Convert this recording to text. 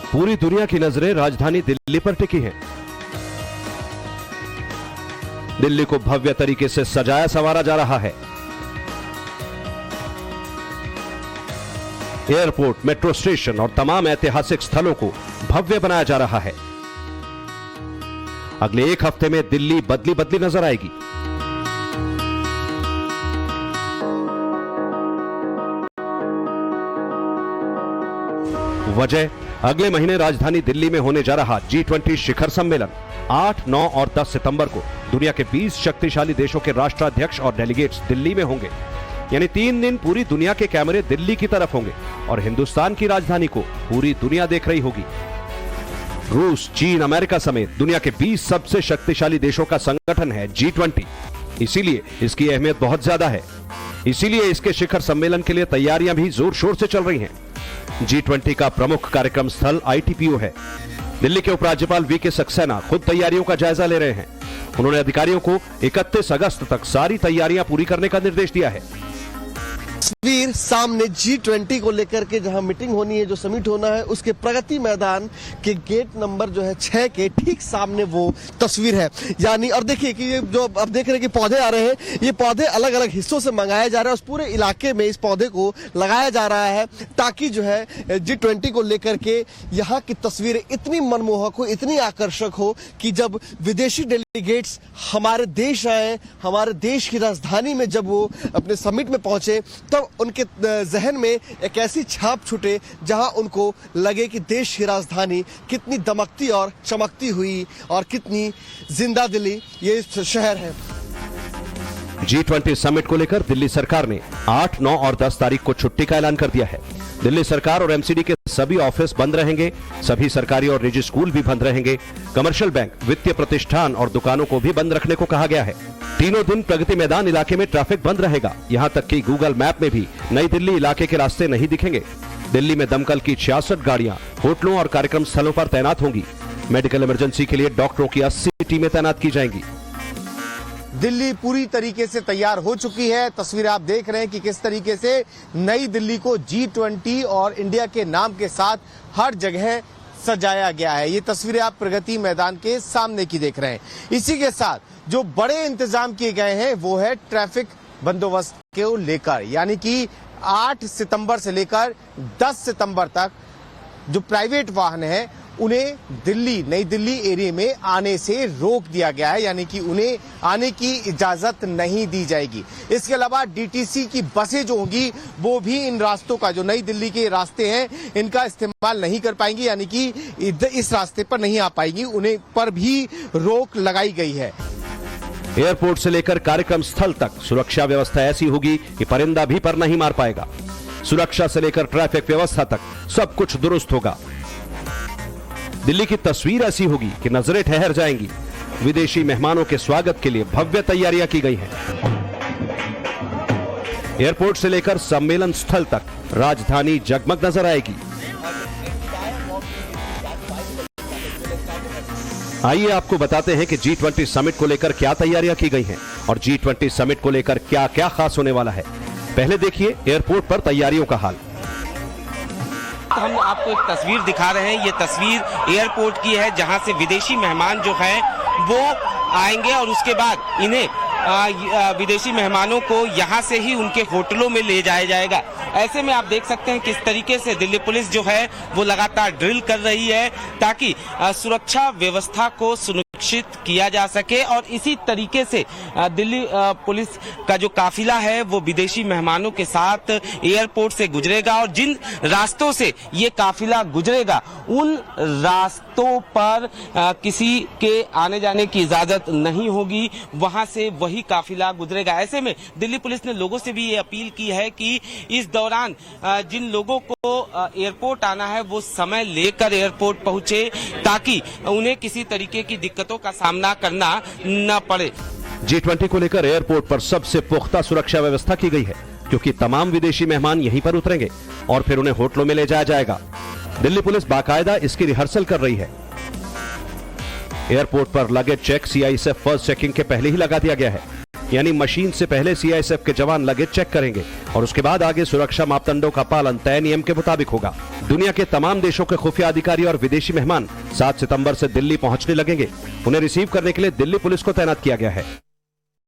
पूरी दुनिया की नजरें राजधानी दिल्ली पर टिकी हैं। दिल्ली को भव्य तरीके से सजाया संवारा जा रहा है। एयरपोर्ट, मेट्रो स्टेशन और तमाम ऐतिहासिक स्थलों को भव्य बनाया जा रहा है। अगले एक हफ्ते में दिल्ली बदली बदली नजर आएगी। वजह, अगले महीने राजधानी दिल्ली में होने जा रहा G20 शिखर सम्मेलन। 8, 9 और 10 सितंबर को दुनिया के 20 शक्तिशाली देशों के राष्ट्राध्यक्ष और डेलीगेट्स दिल्ली में होंगे। यानी 3 दिन पूरी दुनिया के कैमरे दिल्ली की तरफ होंगे और हिंदुस्तान की राजधानी को पूरी दुनिया देख रही होगी। रूस, चीन, अमेरिका समेत दुनिया के 20 सबसे शक्तिशाली देशों का संगठन है G20। इसीलिए इसकी अहमियत बहुत ज्यादा है। इसीलिए इसके शिखर सम्मेलन के लिए तैयारियां भी जोर शोर से चल रही हैं। G20 का प्रमुख कार्यक्रम स्थल ITPO है। दिल्ली के उपराज्यपाल VK सक्सेना खुद तैयारियों का जायजा ले रहे हैं। उन्होंने अधिकारियों को 31 अगस्त तक सारी तैयारियां पूरी करने का निर्देश दिया है। तस्वीर सामने G20 को लेकर के जहां मीटिंग होनी है, जो समिट होना है, उसके प्रगति मैदान के गेट नंबर जो है 6 के ठीक सामने वो तस्वीर है। यानी और देखिए कि ये जो अब देख रहे हैं कि पौधे आ रहे हैं, ये पौधे अलग अलग हिस्सों से मंगाए जा रहे हैं। उस पूरे इलाके में इस पौधे को लगाया जा रहा है ताकि जो है G20 को लेकर के यहाँ की तस्वीरें इतनी मनमोहक हो, इतनी आकर्षक हो कि जब विदेशी डेलीगेट्स हमारे देश आए, हमारे देश की राजधानी में जब वो अपने समिट में पहुंचे, तब उनके जहन में एक ऐसी छाप छूटे जहां उनको लगे कि देश की राजधानी कितनी दमकती और चमकती हुई और कितनी जिंदा दिली ये शहर है। G20 समिट को लेकर दिल्ली सरकार ने 8, 9 और 10 तारीख को छुट्टी का ऐलान कर दिया है। दिल्ली सरकार और MCD के सभी ऑफिस बंद रहेंगे। सभी सरकारी और निजी स्कूल भी बंद रहेंगे। कमर्शियल बैंक, वित्तीय प्रतिष्ठान और दुकानों को भी बंद रखने को कहा गया है। तीनों दिन प्रगति मैदान इलाके में ट्रैफिक बंद रहेगा। यहां तक कि गूगल मैप में भी नई दिल्ली इलाके के रास्ते नहीं दिखेंगे। दिल्ली में दमकल की 66 गाड़ियां होटलों और कार्यक्रम स्थलों पर तैनात होंगी। मेडिकल इमरजेंसी के लिए डॉक्टरों की 80 टीमें तैनात की जाएंगी। दिल्ली पूरी तरीके से तैयार हो चुकी है। तस्वीर आप देख रहे हैं कि किस तरीके से नई दिल्ली को G20 और इंडिया के नाम के साथ हर जगह सजाया गया है। ये तस्वीरें आप प्रगति मैदान के सामने की देख रहे हैं। इसी के साथ जो बड़े इंतजाम किए गए हैं वो है ट्रैफिक बंदोबस्त को लेकर, यानी कि 8 सितंबर से लेकर 10 सितंबर तक जो प्राइवेट वाहन है उन्हें दिल्ली, नई दिल्ली एरिया में आने से रोक दिया गया है, यानी कि उन्हें आने की इजाजत नहीं दी जाएगी। इसके अलावा DTC की बसें जो होंगी वो भी इन रास्तों का, जो नई दिल्ली के रास्ते हैं, इनका इस्तेमाल नहीं कर पाएंगी, यानी कि इस रास्ते पर नहीं आ पाएंगी। उन्हें पर भी रोक लगाई गई है। एयरपोर्ट से लेकर कार्यक्रम स्थल तक सुरक्षा व्यवस्था ऐसी होगी कि परिंदा भी पर नहीं मार पाएगा। सुरक्षा से लेकर ट्रैफिक व्यवस्था तक सब कुछ दुरुस्त होगा। दिल्ली की तस्वीर ऐसी होगी कि नजरें ठहर जाएंगी। विदेशी मेहमानों के स्वागत के लिए भव्य तैयारियां की गई हैं। एयरपोर्ट से लेकर सम्मेलन स्थल तक राजधानी जगमग नजर आएगी। आइए आपको बताते हैं कि G20 समिट को लेकर क्या तैयारियां की गई हैं और G20 समिट को लेकर क्या क्या खास होने वाला है। पहले देखिए एयरपोर्ट पर तैयारियों का हाल। हम आपको एक तस्वीर दिखा रहे हैं। ये तस्वीर एयरपोर्ट की है जहां से विदेशी मेहमान जो हैं वो आएंगे और उसके बाद इन्हें विदेशी मेहमानों को यहां से ही उनके होटलों में ले जाया जाएगा। ऐसे में आप देख सकते हैं किस तरीके से दिल्ली पुलिस जो है वो लगातार ड्रिल कर रही है ताकि सुरक्षा व्यवस्था को सुनिश्चित किया जा सके और इसी तरीके से दिल्ली पुलिस का जो काफिला है वो विदेशी मेहमानों के साथ एयरपोर्ट से गुजरेगा और जिन रास्तों से ये काफिला गुजरेगा उन रास्तों पर किसी के आने जाने की इजाजत नहीं होगी, वहां से वही काफिला गुजरेगा। ऐसे में दिल्ली पुलिस ने लोगों से भी ये अपील की है कि इस दौरान जिन लोगों को एयरपोर्ट आना है वो समय लेकर एयरपोर्ट पहुंचे ताकि उन्हें किसी तरीके की दिक्कतों का सामना करना न पड़े। G20 को लेकर एयरपोर्ट पर सबसे पुख्ता सुरक्षा व्यवस्था की गई है क्योंकि तमाम विदेशी मेहमान यहीं पर उतरेंगे और फिर उन्हें होटलों में ले जाया जाएगा। दिल्ली पुलिस बाकायदा इसकी रिहर्सल कर रही है। एयरपोर्ट पर luggage check CISF first checking के पहले ही लगा दिया गया है। यानी मशीन से पहले सीआईएसएफ के जवान लगेज चेक करेंगे और उसके बाद आगे सुरक्षा मापदंडों का पालन तय नियम के मुताबिक होगा। दुनिया के तमाम देशों के खुफिया अधिकारी और विदेशी मेहमान 7 सितंबर से दिल्ली पहुंचने लगेंगे। उन्हें रिसीव करने के लिए दिल्ली पुलिस को तैनात किया गया है।